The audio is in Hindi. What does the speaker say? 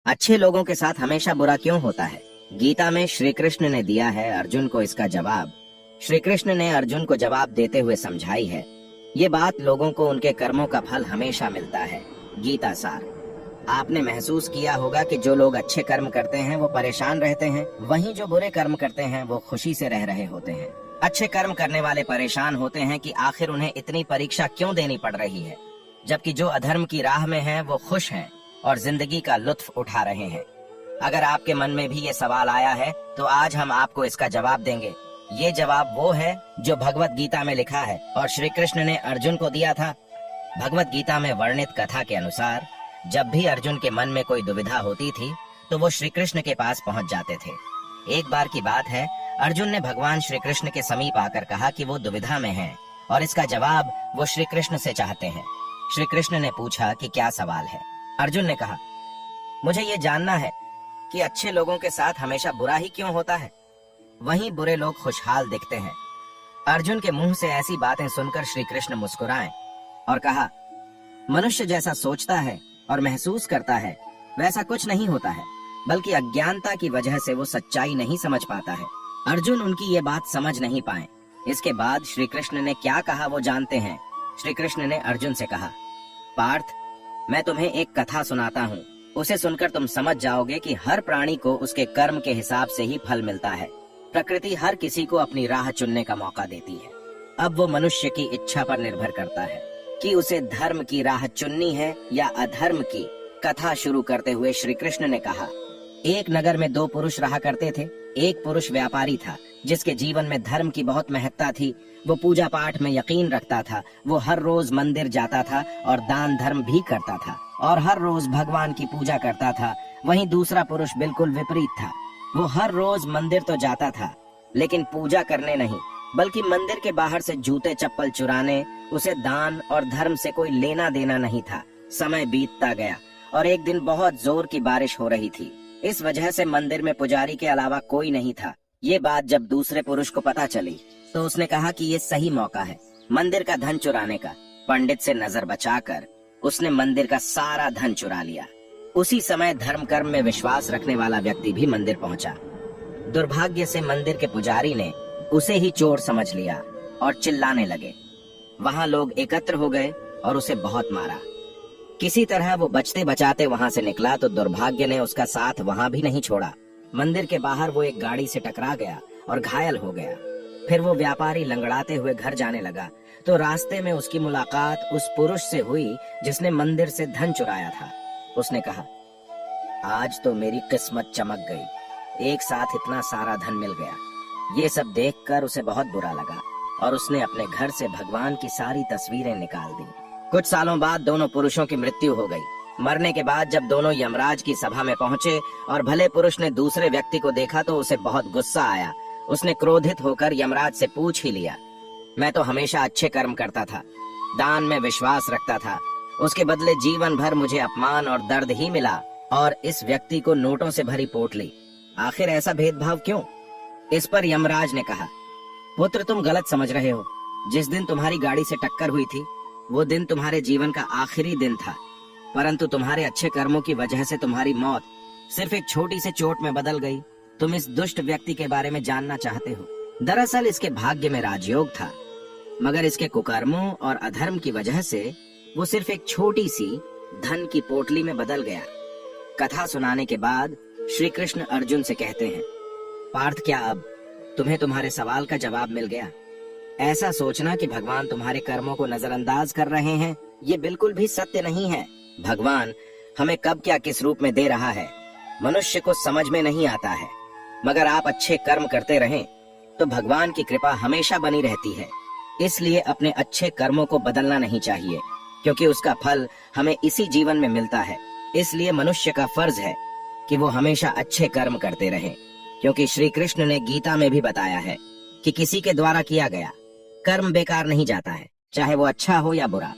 अच्छे लोगों के साथ हमेशा बुरा क्यों होता है? गीता में श्री कृष्ण ने दिया है अर्जुन को इसका जवाब। श्री कृष्ण ने अर्जुन को जवाब देते हुए समझाई है, ये बात लोगों को उनके कर्मों का फल हमेशा मिलता है। गीता सार। आपने महसूस किया होगा कि जो लोग अच्छे कर्म करते हैं वो परेशान रहते हैं, वहीं जो बुरे कर्म करते हैं वो खुशी से रह रहे होते हैं। अच्छे कर्म करने वाले परेशान होते हैं कि आखिर उन्हें इतनी परीक्षा क्यों देनी पड़ रही है, जबकि जो अधर्म की राह में हैं वो खुश हैं और जिंदगी का लुत्फ उठा रहे हैं। अगर आपके मन में भी ये सवाल आया है तो आज हम आपको इसका जवाब देंगे। ये जवाब वो है जो भगवत गीता में लिखा है और श्री कृष्ण ने अर्जुन को दिया था। भगवत गीता में वर्णित कथा के अनुसार जब भी अर्जुन के मन में कोई दुविधा होती थी तो वो श्री कृष्ण के पास पहुंच जाते थे। एक बार की बात है, अर्जुन ने भगवान श्री कृष्ण के समीप आकर कहा कि वो दुविधा में हैं और इसका जवाब वो श्री कृष्ण से चाहते हैं। श्री कृष्ण ने पूछा कि क्या सवाल है। अर्जुन ने कहा, मुझे ये जानना है कि अच्छे लोगों के साथ हमेशा बुरा ही क्यों होता है, वहीं बुरे लोग खुशहाल दिखते हैं। अर्जुन के मुंह से ऐसी बातें सुनकर श्री कृष्ण मुस्कुराए और कहा, मनुष्य जैसा सोचता है और महसूस करता है वैसा कुछ नहीं होता है, बल्कि अज्ञानता की वजह से वो सच्चाई नहीं समझ पाता है। अर्जुन उनकी ये बात समझ नहीं पाए। इसके बाद श्री कृष्ण ने क्या कहा वो जानते हैं। श्री कृष्ण ने अर्जुन से कहा, पार्थ, मैं तुम्हें एक कथा सुनाता हूँ, उसे सुनकर तुम समझ जाओगे कि हर प्राणी को उसके कर्म के हिसाब से ही फल मिलता है। प्रकृति हर किसी को अपनी राह चुनने का मौका देती है। अब वो मनुष्य की इच्छा पर निर्भर करता है कि उसे धर्म की राह चुननी है या अधर्म की। कथा शुरू करते हुए श्री कृष्ण ने कहा, एक नगर में दो पुरुष रहा करते थे। एक पुरुष व्यापारी था जिसके जीवन में धर्म की बहुत महत्ता थी। वो पूजा पाठ में यकीन रखता था। वो हर रोज मंदिर जाता था और दान धर्म भी करता था और हर रोज भगवान की पूजा करता था। वहीं दूसरा पुरुष बिल्कुल विपरीत था। वो हर रोज मंदिर तो जाता था लेकिन पूजा करने नहीं, बल्कि मंदिर के बाहर से जूते चप्पल चुराने। उसे दान और धर्म से कोई लेना देना नहीं था। समय बीतता गया और एक दिन बहुत जोर की बारिश हो रही थी। इस वजह से मंदिर में पुजारी के अलावा कोई नहीं था। ये बात जब दूसरे पुरुष को पता चली तो उसने कहा कि ये सही मौका है मंदिर का धन चुराने का। पंडित से नजर बचाकर उसने मंदिर का सारा धन चुरा लिया। उसी समय धर्म कर्म में विश्वास रखने वाला व्यक्ति भी मंदिर पहुंचा। दुर्भाग्य से मंदिर के पुजारी ने उसे ही चोर समझ लिया और चिल्लाने लगे। वहां लोग एकत्र हो गए और उसे बहुत मारा। किसी तरह वो बचते बचाते वहां से निकला तो दुर्भाग्य ने उसका साथ वहां भी नहीं छोड़ा। मंदिर के बाहर वो एक गाड़ी से टकरा गया और घायल हो गया। फिर वो व्यापारी लंगड़ाते हुए घर जाने लगा तो रास्ते में उसकी मुलाकात उस पुरुष से हुई जिसने मंदिर से धन चुराया था। उसने कहा, आज तो मेरी किस्मत चमक गई, एक साथ इतना सारा धन मिल गया। ये सब देखकर उसे बहुत बुरा लगा और उसने अपने घर से भगवान की सारी तस्वीरें निकाल दी। कुछ सालों बाद दोनों पुरुषों की मृत्यु हो गई। मरने के बाद जब दोनों यमराज की सभा में पहुंचे और भले पुरुष ने दूसरे व्यक्ति को देखा तो उसे बहुत गुस्सा आया। उसने क्रोधित होकर यमराज से पूछ ही लिया, मैं तो हमेशा अच्छे कर्म करता था, दान में विश्वास रखता था, उसके बदले जीवन भर मुझे अपमान और दर्द ही मिला और इस व्यक्ति को नोटों से भरी पोटली। आखिर ऐसा भेदभाव क्यों? इस पर यमराज ने कहा, पुत्र, तुम गलत समझ रहे हो। जिस दिन तुम्हारी गाड़ी से टक्कर हुई थी वो दिन तुम्हारे जीवन का आखिरी दिन था, परंतु तुम्हारे अच्छे कर्मों की वजह से तुम्हारी मौत सिर्फ एक छोटी सी चोट में बदल गई। तुम इस दुष्ट व्यक्ति के बारे में जानना चाहते हो। दरअसल इसके भाग्य में राजयोग था, मगर इसके कुकर्मों और अधर्म की वजह से वो सिर्फ एक छोटी सी धन की पोटली में बदल गया। कथा सुनाने के बाद श्री कृष्ण अर्जुन से कहते हैं, पार्थ, क्या अब तुम्हें तुम्हारे सवाल का जवाब मिल गया? ऐसा सोचना कि भगवान तुम्हारे कर्मों को नजरअंदाज कर रहे हैं, ये बिल्कुल भी सत्य नहीं है। भगवान हमें कब क्या किस रूप में दे रहा है मनुष्य को समझ में नहीं आता है, मगर आप अच्छे कर्म करते रहें तो भगवान की कृपा हमेशा बनी रहती है। इसलिए अपने अच्छे कर्मों को बदलना नहीं चाहिए, क्योंकि उसका फल हमें इसी जीवन में मिलता है। इसलिए मनुष्य का फर्ज है कि वो हमेशा अच्छे कर्म करते रहें, क्योंकि श्री कृष्ण ने गीता में भी बताया है कि किसी के द्वारा किया गया कर्म बेकार नहीं जाता है, चाहे वो अच्छा हो या बुरा।